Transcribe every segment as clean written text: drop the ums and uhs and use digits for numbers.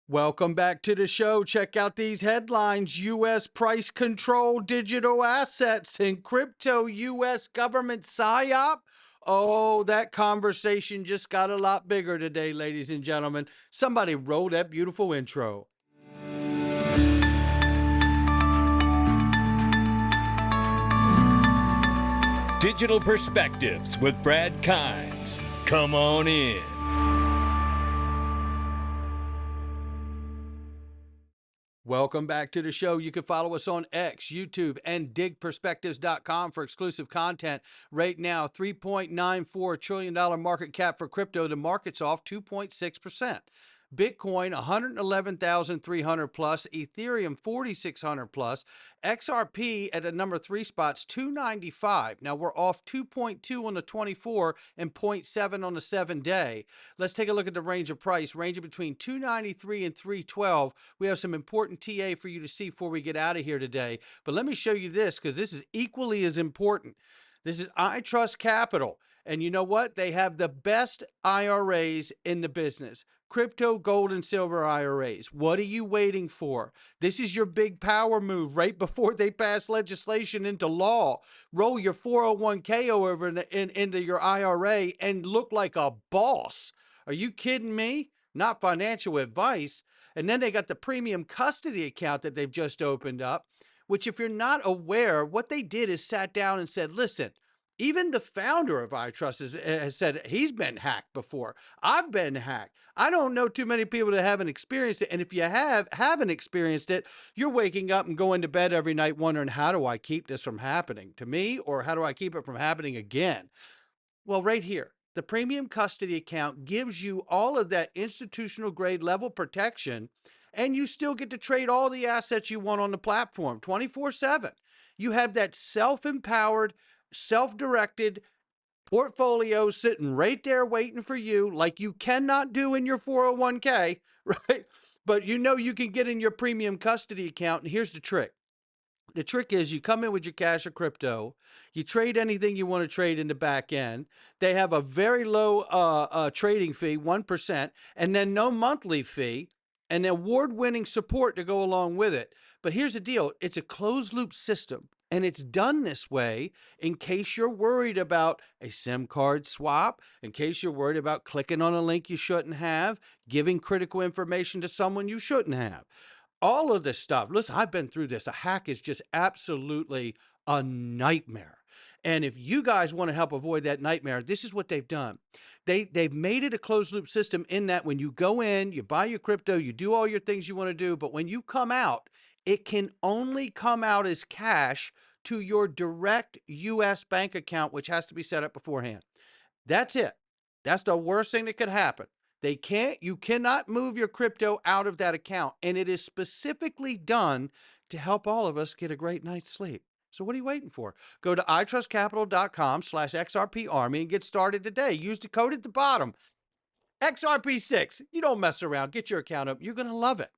Welcome back to the show. Check out these headlines. U.S. price control digital assets and crypto U.S. government Psyop. Oh, that conversation just got a lot bigger today, ladies and gentlemen. Somebody roll that beautiful intro. Digital Perspectives with Brad Kimes. Come on in. Welcome back to the show. You can follow us on X, YouTube, and DigPerspectives.com for exclusive content. Right now, $3.94 trillion market cap for crypto. The market's off 2.6%. Bitcoin 111,300 plus, Ethereum 4,600 plus, XRP at the number 3 spots 295. Now we're off 2.2 on the 24 and 0.7 on the 7-day. Let's take a look at the range of price, ranging between 293 and 312. We have some important TA for you to see before we get out of here today. But let me show you this because this is equally as important. This is iTrustCapital. And you know what? They have the best IRAs in the business. Crypto, gold, and silver IRAs. What are you waiting for? This is your big power move right before they pass legislation into law. Roll your 401k over into your IRA and look like a boss. Are you kidding me? Not financial advice. And then they got the premium custody account that they've just opened up, which if you're not aware, what they did is sat down and said, listen, even the founder of iTrust has said he's been hacked before. I've been hacked. I don't know too many people that haven't experienced it. And if you haven't experienced it, you're waking up and going to bed every night wondering, how do I keep this from happening to me? Or how do I keep it from happening again? Well, right here, the premium custody account gives you all of that institutional grade level protection, and you still get to trade all the assets you want on the platform 24/7. You have that self-empowered, self-directed portfolio sitting right there waiting for you, like you cannot do in your 401k, right? But you know you can get in your premium custody account. And here's the trick. The trick is you come in with your cash or crypto, you trade anything you want to trade in the back end. They have a very low trading fee, 1%, and then no monthly fee, and award-winning support to go along with it. But here's the deal. It's a closed loop system, and it's done this way in case you're worried about a SIM card swap, in case you're worried about clicking on a link you shouldn't have, giving critical information to someone you shouldn't have. All of this stuff. Listen, I've been through this. A hack is just absolutely a nightmare. And if you guys want to help avoid that nightmare, this is what they've done. They've made it a closed loop system in that when you go in, you buy your crypto, you do all your things you want to do, but when you come out, it can only come out as cash to your direct US bank account, which has to be set up beforehand. That's it. That's the worst thing that could happen. You cannot move your crypto out of that account. And it is specifically done to help all of us get a great night's sleep. So what are you waiting for? Go to itrustcapital.com/XRPArmy and get started today. Use the code at the bottom, XRP6. You don't mess around. Get your account up. You're going to love it.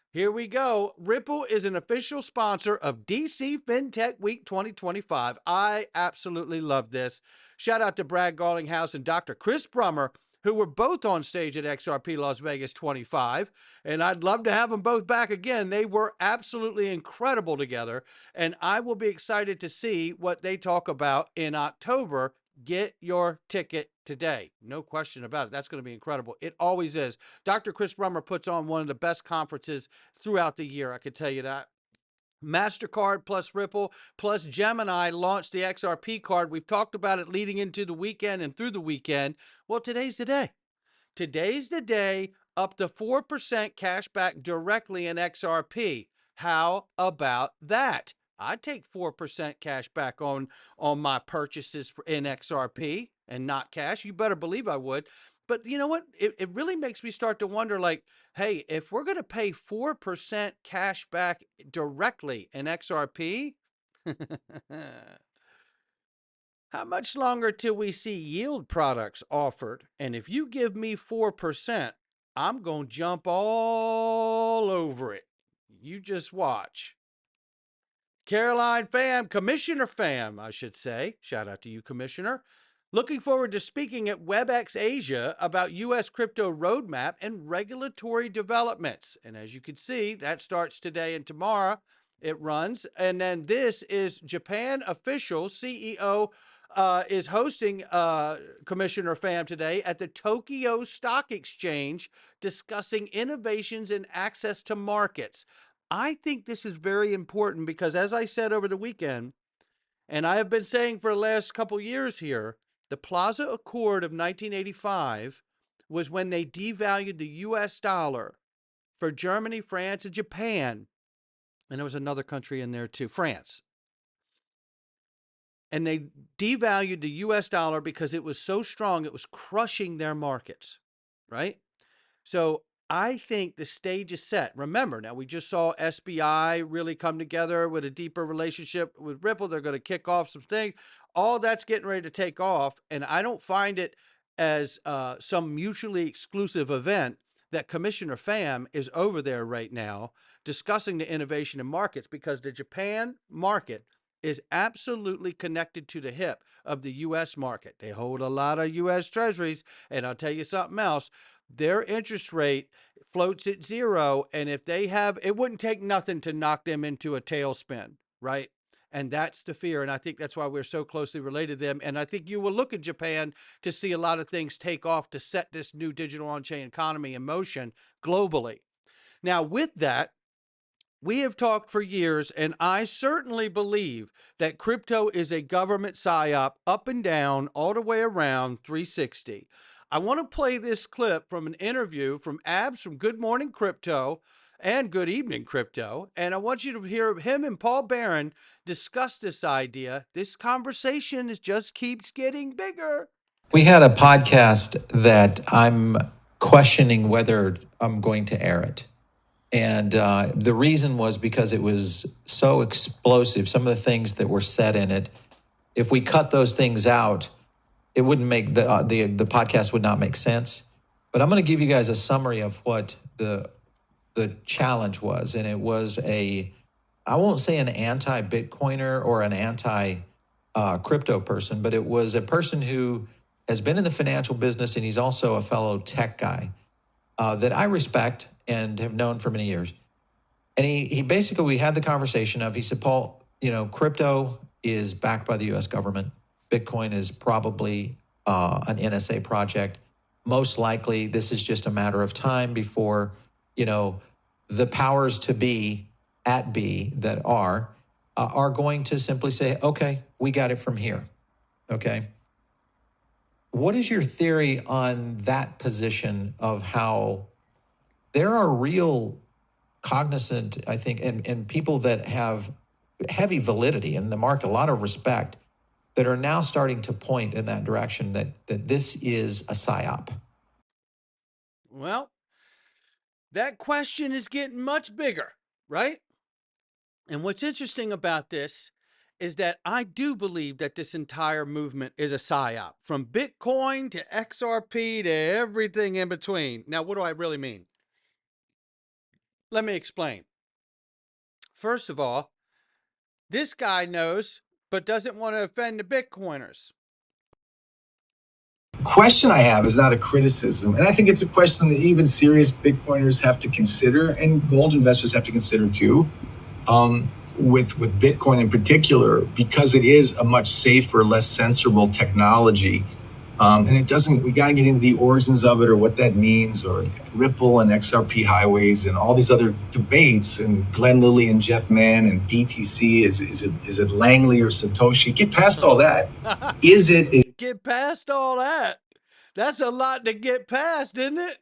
Here we go. Ripple is an official sponsor of DC FinTech Week 2025. I absolutely love this. Shout out to Brad Garlinghouse and Dr. Chris Brummer, who were both on stage at XRP Las Vegas 25. And I'd love to have them both back again. They were absolutely incredible together. And I will be excited to see what they talk about in October. Get your ticket today. No question about it. That's going to be incredible. It always is. Dr. Chris Brummer puts on one of the best conferences throughout the year. I can tell you that. MasterCard plus Ripple plus Gemini launched the XRP card. We've talked about it leading into the weekend and through the weekend. Well, today's the day. Today's the day, up to 4% cash back directly in XRP. How about that? I'd take 4% cash back on my purchases in XRP and not cash. You better believe I would. But you know what? It really makes me start to wonder, like, hey, if we're going to pay 4% cash back directly in XRP, how much longer till we see yield products offered? And if you give me 4%, I'm going to jump all over it. You just watch. Caroline Pham, Commissioner Pham, I should say. Shout out to you, Commissioner. Looking forward to speaking at WebEx Asia about U.S. crypto roadmap and regulatory developments. And as you can see, that starts today and tomorrow. It runs. And then this is Japan official CEO is hosting Commissioner Pham today at the Tokyo Stock Exchange discussing innovations and access to markets. I think this is very important because, as I said over the weekend, and I have been saying for the last couple years here, the Plaza Accord of 1985 was when they devalued the US dollar for Germany, France, and Japan. And there was another country in there too, France. And they devalued the US dollar because it was so strong, it was crushing their markets, right? So I think the stage is set. Remember, now we just saw SBI really come together with a deeper relationship with Ripple. They're going to kick off some things. All that's getting ready to take off. And I don't find it as some mutually exclusive event that Commissioner Pham is over there right now discussing the innovation in markets, because the Japan market is absolutely connected to the hip of the U.S. market. They hold a lot of U.S. treasuries. And I'll tell you something else. Their interest rate floats at zero. And if they have, it wouldn't take nothing to knock them into a tailspin, right? And that's the fear. And I think that's why we're so closely related to them. And I think you will look at Japan to see a lot of things take off to set this new digital on-chain economy in motion globally. Now, with that, we have talked for years, and I certainly believe that crypto is a government psyop, up and down, all the way around 360. I want to play this clip from an interview from Abs from Good Morning Crypto and Good Evening Crypto, and I want you to hear him and Paul Barron discuss this idea. This conversation just keeps getting bigger. We had a podcast that I'm questioning whether I'm going to air it. And the reason was because it was so explosive. Some of the things that were said in it, if we cut those things out, it wouldn't make the podcast would not make sense. But I'm going to give you guys a summary of what the challenge was. And it was I won't say an anti-Bitcoiner or an anti-crypto person, but it was a person who has been in the financial business, and he's also a fellow tech guy that I respect and have known for many years. And he basically, we had the conversation of, he said, Paul, crypto is backed by the US government. Bitcoin is probably an NSA project. Most likely, this is just a matter of time before, the powers to be at B that are going to simply say, okay, we got it from here. Okay. What is your theory on that position of how there are real cognizant, I think, and people that have heavy validity in the market, a lot of respect, that are now starting to point in that direction that this is a psyop? Well, that question is getting much bigger, right? And what's interesting about this is that I do believe that this entire movement is a psyop, from Bitcoin to XRP to everything in between. Now, what do I really mean? Let me explain. First of all, this guy knows, but doesn't want to offend the Bitcoiners. Question I have is not a criticism, and I think it's a question that even serious Bitcoiners have to consider, and gold investors have to consider too, with Bitcoin in particular, because it is a much safer, less censorable technology. And it doesn't, we got to get into the origins of it or what that means, or Ripple and XRP highways and all these other debates, and Glenn Lilly and Jeff Mann and BTC. Is it Langley or Satoshi? Get past all that. Get past all that. That's a lot to get past, isn't it?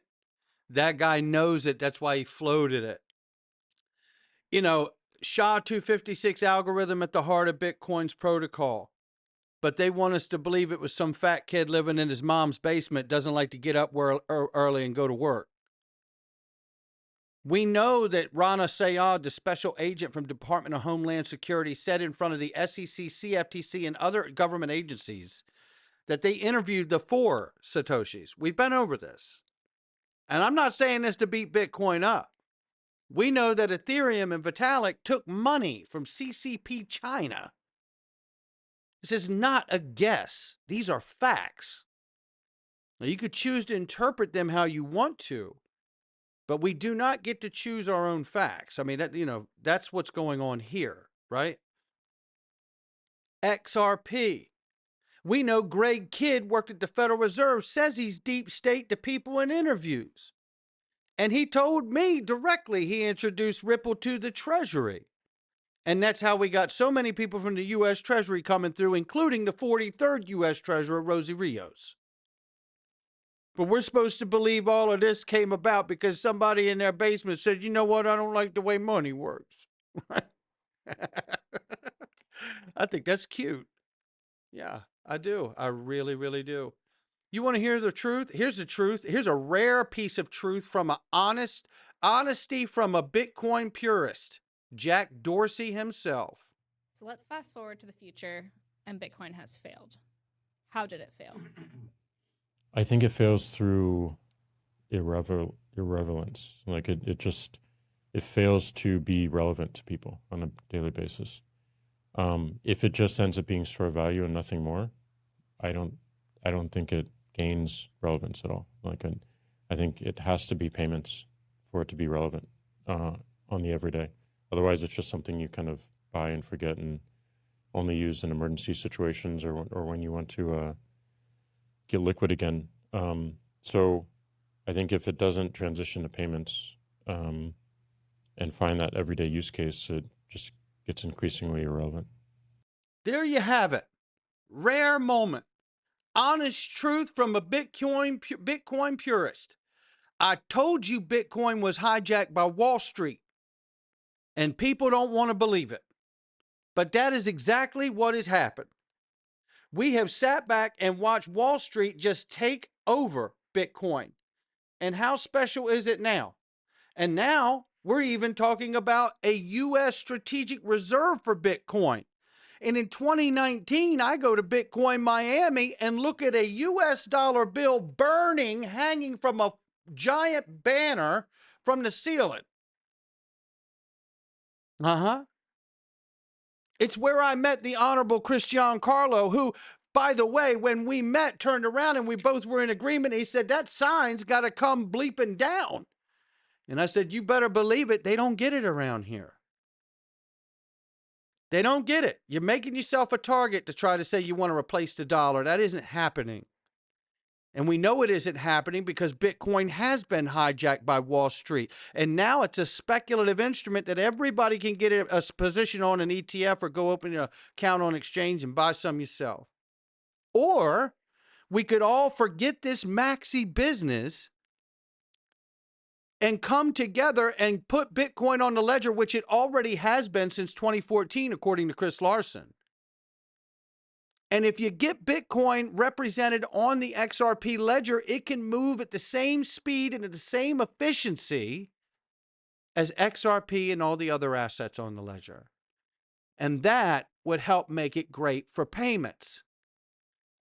That guy knows it. That's why he floated it. SHA-256 algorithm at the heart of Bitcoin's protocol. But they want us to believe it was some fat kid living in his mom's basement, doesn't like to get up early and go to work. We know that Rana Sayad, the special agent from Department of Homeland Security, said in front of the SEC, CFTC, and other government agencies that they interviewed the 4 Satoshis. We've been over this. And I'm not saying this to beat Bitcoin up. We know that Ethereum and Vitalik took money from CCP China This is not a guess. These are facts. Now, you could choose to interpret them how you want to, but we do not get to choose our own facts. I mean, that's what's going on here, right? XRP. We know Greg Kidd worked at the Federal Reserve, says he's deep state to people in interviews. And he told me directly he introduced Ripple to the Treasury. And that's how we got so many people from the U.S. Treasury coming through, including the 43rd U.S. Treasurer, Rosie Rios. But we're supposed to believe all of this came about because somebody in their basement said, you know what, I don't like the way money works. I think that's cute. Yeah, I do. I really, really do. You want to hear the truth? Here's the truth. Here's a rare piece of truth from honesty from a Bitcoin purist, Jack Dorsey himself. So let's fast forward to the future, and Bitcoin has failed. How did it fail? I think it fails through irrelevance. Like it fails to be relevant to people on a daily basis. If it just ends up being store value and nothing more, I don't think it gains relevance at all. I think it has to be payments for it to be relevant on the everyday. Otherwise, it's just something you kind of buy and forget and only use in emergency situations or when you want to get liquid again. So I think if it doesn't transition to payments and find that everyday use case, it just gets increasingly irrelevant. There you have it. Rare moment. Honest truth from a Bitcoin purist. I told you Bitcoin was hijacked by Wall Street, and people don't want to believe it. But that is exactly what has happened. We have sat back and watched Wall Street just take over Bitcoin. And how special is it now? And now we're even talking about a U.S. strategic reserve for Bitcoin. And in 2019, I go to Bitcoin Miami and look at a U.S. dollar bill burning, hanging from a giant banner from the ceiling. It's where I met the Honorable Christian Carlo, who, by the way, when we met, turned around and we both were in agreement. He said, that sign's got to come bleeping down. And I said, you better believe it. They don't get it around here. They don't get it. You're making yourself a target to try to say you want to replace the dollar. That isn't happening. And we know it isn't happening because Bitcoin has been hijacked by Wall Street. And now it's a speculative instrument that everybody can get a position on an ETF or go open an account on exchange and buy some yourself. Or we could all forget this maxi business and come together and put Bitcoin on the ledger, which it already has been since 2014, according to Chris Larson. And if you get Bitcoin represented on the XRP ledger, it can move at the same speed and at the same efficiency as XRP and all the other assets on the ledger. And that would help make it great for payments.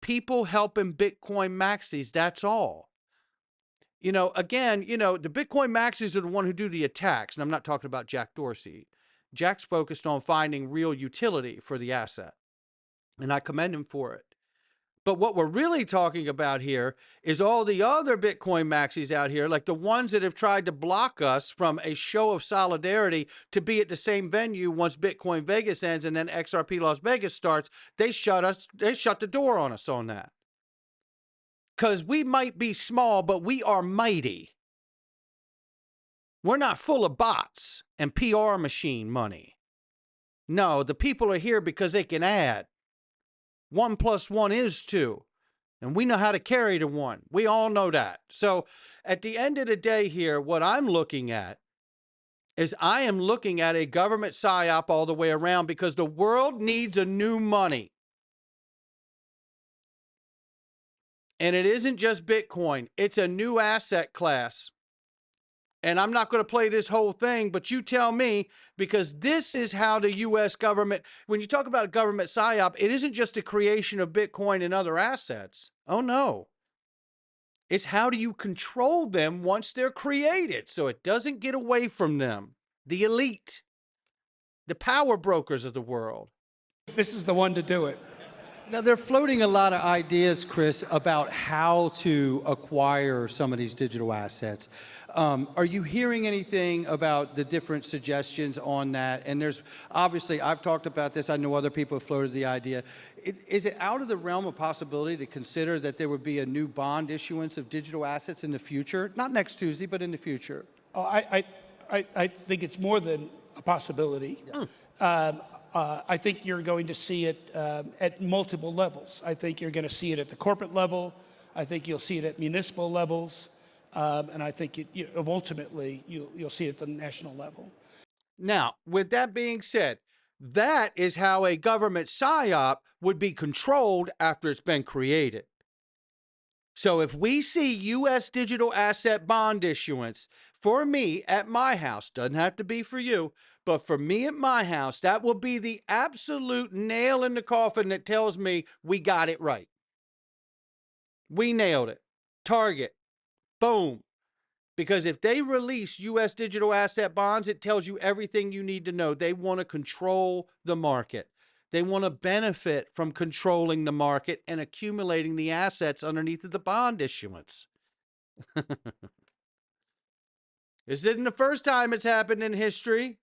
People helping Bitcoin maxis, that's all. Again, the Bitcoin maxis are the one who do the attacks. And I'm not talking about Jack Dorsey. Jack's focused on finding real utility for the asset. And I commend him for it. But what we're really talking about here is all the other Bitcoin maxis out here, like the ones that have tried to block us from a show of solidarity to be at the same venue once Bitcoin Vegas ends and then XRP Las Vegas starts. They shut the door on us on that. Because we might be small, but we are mighty. We're not full of bots and PR machine money. No, the people are here because they can add. 1 + 1 is 2. And we know how to carry the one. We all know that. So at the end of the day here, what I'm looking at is I am looking at a government psyop all the way around because the world needs a new money. And it isn't just Bitcoin. It's a new asset class. And I'm not going to play this whole thing, but you tell me, because this is how the U.S. government, when you talk about government psyop, it isn't just the creation of Bitcoin and other assets. Oh, no. It's how do you control them once they're created so it doesn't get away from them. The elite, the power brokers of the world. This is the one to do it. Now, they're floating a lot of ideas, Chris, about how to acquire some of these digital assets. Are you hearing anything about the different suggestions on that? And there's obviously, I've talked about this. I know other people have floated the idea. Is it out of the realm of possibility to consider that there would be a new bond issuance of digital assets in the future? Not next Tuesday, but in the future. Oh, I think it's more than a possibility. Yeah. I think you're going to see it at multiple levels. I think you're going to see it at the corporate level. I think you'll see it at municipal levels. And I think ultimately you'll see it at the national level. Now, with that being said, that is how a government psyop would be controlled after it's been created. So if we see U.S. digital asset bond issuance, for me at my house, doesn't have to be for you, but for me at my house, that will be the absolute nail in the coffin that tells me we got it right. We nailed it. Target. Boom. Because if they release U.S. digital asset bonds, it tells you everything you need to know. They want to control the market. They want to benefit from controlling the market and accumulating the assets underneath of the bond issuance. This isn't the first time it's happened in history.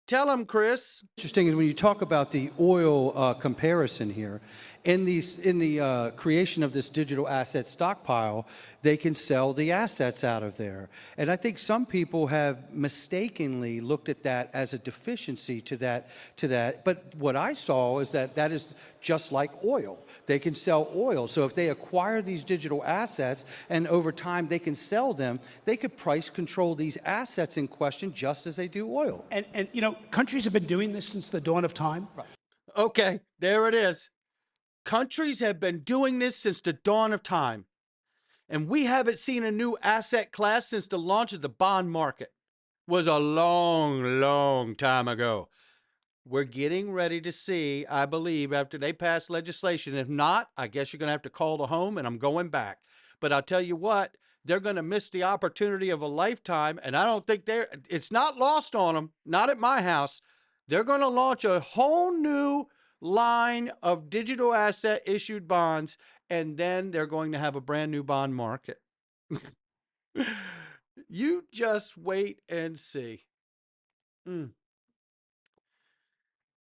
Tell them, Chris. Interesting is when you talk about the oil comparison here, in the creation of this digital asset stockpile, they can sell the assets out of there. And I think some people have mistakenly looked at that as a deficiency to that. But what I saw is that is just like oil. They can sell oil. So if they acquire these digital assets and over time they can sell them, they could price control these assets in question just as they do oil. And you know, countries have been doing this since the dawn of time. Right. Okay, there it is. Countries have been doing this since the dawn of time. And we haven't seen a new asset class since the launch of the bond market. Was a long, long time ago. We're getting ready to see, I believe, after they pass legislation. If not, I guess you're going to have to call to home, and I'm going back. But I'll tell you what, they're going to miss the opportunity of a lifetime, and I don't think it's not lost on them, not at my house. They're going to launch a whole new line of digital asset issued bonds, and then they're going to have a brand new bond market. You just wait and see. And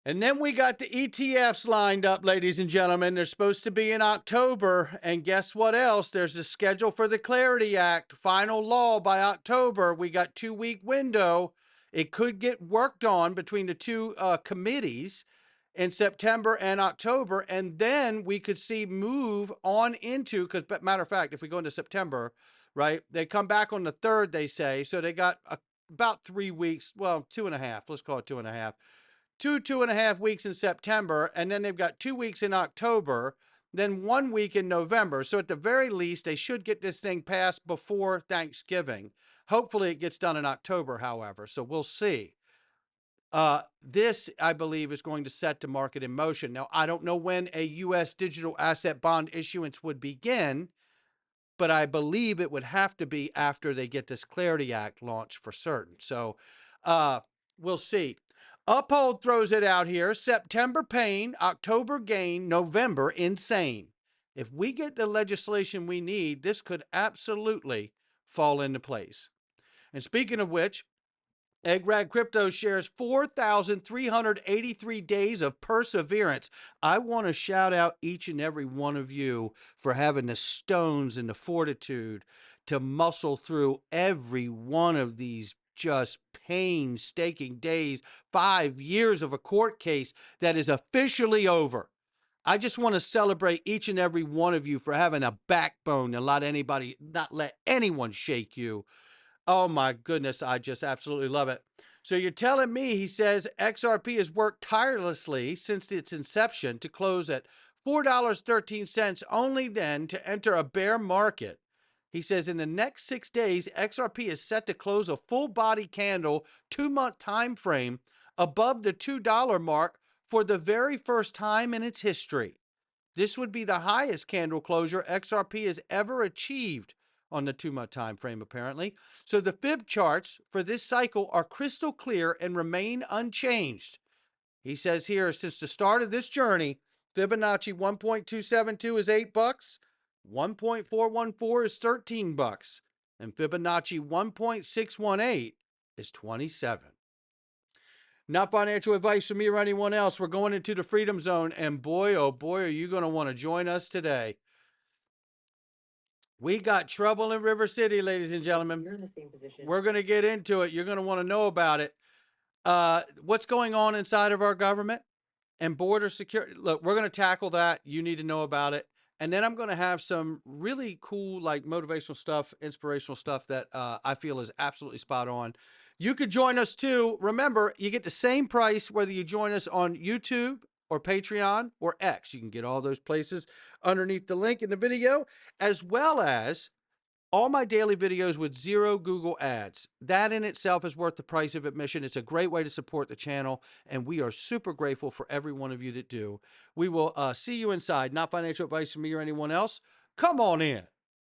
then we got the ETFs lined up, ladies and gentlemen. They're supposed to be in October. And guess what else? There's a schedule for the Clarity Act, final law by October. We got 2-week window. It could get worked on between the two committees in September and October. And then we could see move on into, because matter of fact, if we go into September, right, they come back on the 3rd, they say. So they got about 3 weeks, well, 2.5, let's call it 2.5. 2.5 weeks in September, and then they've got 2 weeks in October, then 1 week in November. So at the very least, they should get this thing passed before Thanksgiving. Hopefully it gets done in October, however, so we'll see. This, I believe, is going to set the market in motion. Now, I don't know when a U.S. digital asset bond issuance would begin, but I believe it would have to be after they get this Clarity Act launched for certain. So we'll see. Uphold throws it out here. September pain, October gain, November insane. If we get the legislation we need, this could absolutely fall into place. And speaking of which, Eggrag Crypto shares 4,383 days of perseverance. I want to shout out each and every one of you for having the stones and the fortitude to muscle through every one of these just painstaking days, 5 years of a court case that is officially over. I just want to celebrate each and every one of you for having a backbone and not let anyone shake you. Oh my goodness, I just absolutely love it. So you're telling me, he says, XRP has worked tirelessly since its inception to close at $4.13, only then to enter a bear market. He says in the next 6 days, XRP is set to close a full body candle 2-month time frame above the $2 mark for the very first time in its history. This would be the highest candle closure XRP has ever achieved on the 2-month time frame, apparently. So the fib charts for this cycle are crystal clear and remain unchanged. He says here, since the start of this journey, Fibonacci 1.272 is $8. 1.414 is $13. And Fibonacci 1.618 is 27. Not financial advice from me or anyone else. We're going into the freedom zone, and boy, oh boy, are you going to want to join us today. We got trouble in River City, ladies and gentlemen. You're in the same position. We're going to get into it. You're going to want to know about it. What's going on inside of our government and border security. Look, we're going to tackle that. You need to know about it. And then I'm going to have some really cool, like motivational stuff, inspirational stuff that I feel is absolutely spot on. You could join us too. Remember, you get the same price whether you join us on YouTube or Patreon or X. You can get all those places underneath the link in the video, as well as all my daily videos with 0 Google ads. That in itself is worth the price of admission. It's a great way to support the channel, and we are super grateful for every one of you that do. We will see you inside. Not financial advice from me or anyone else. Come on in.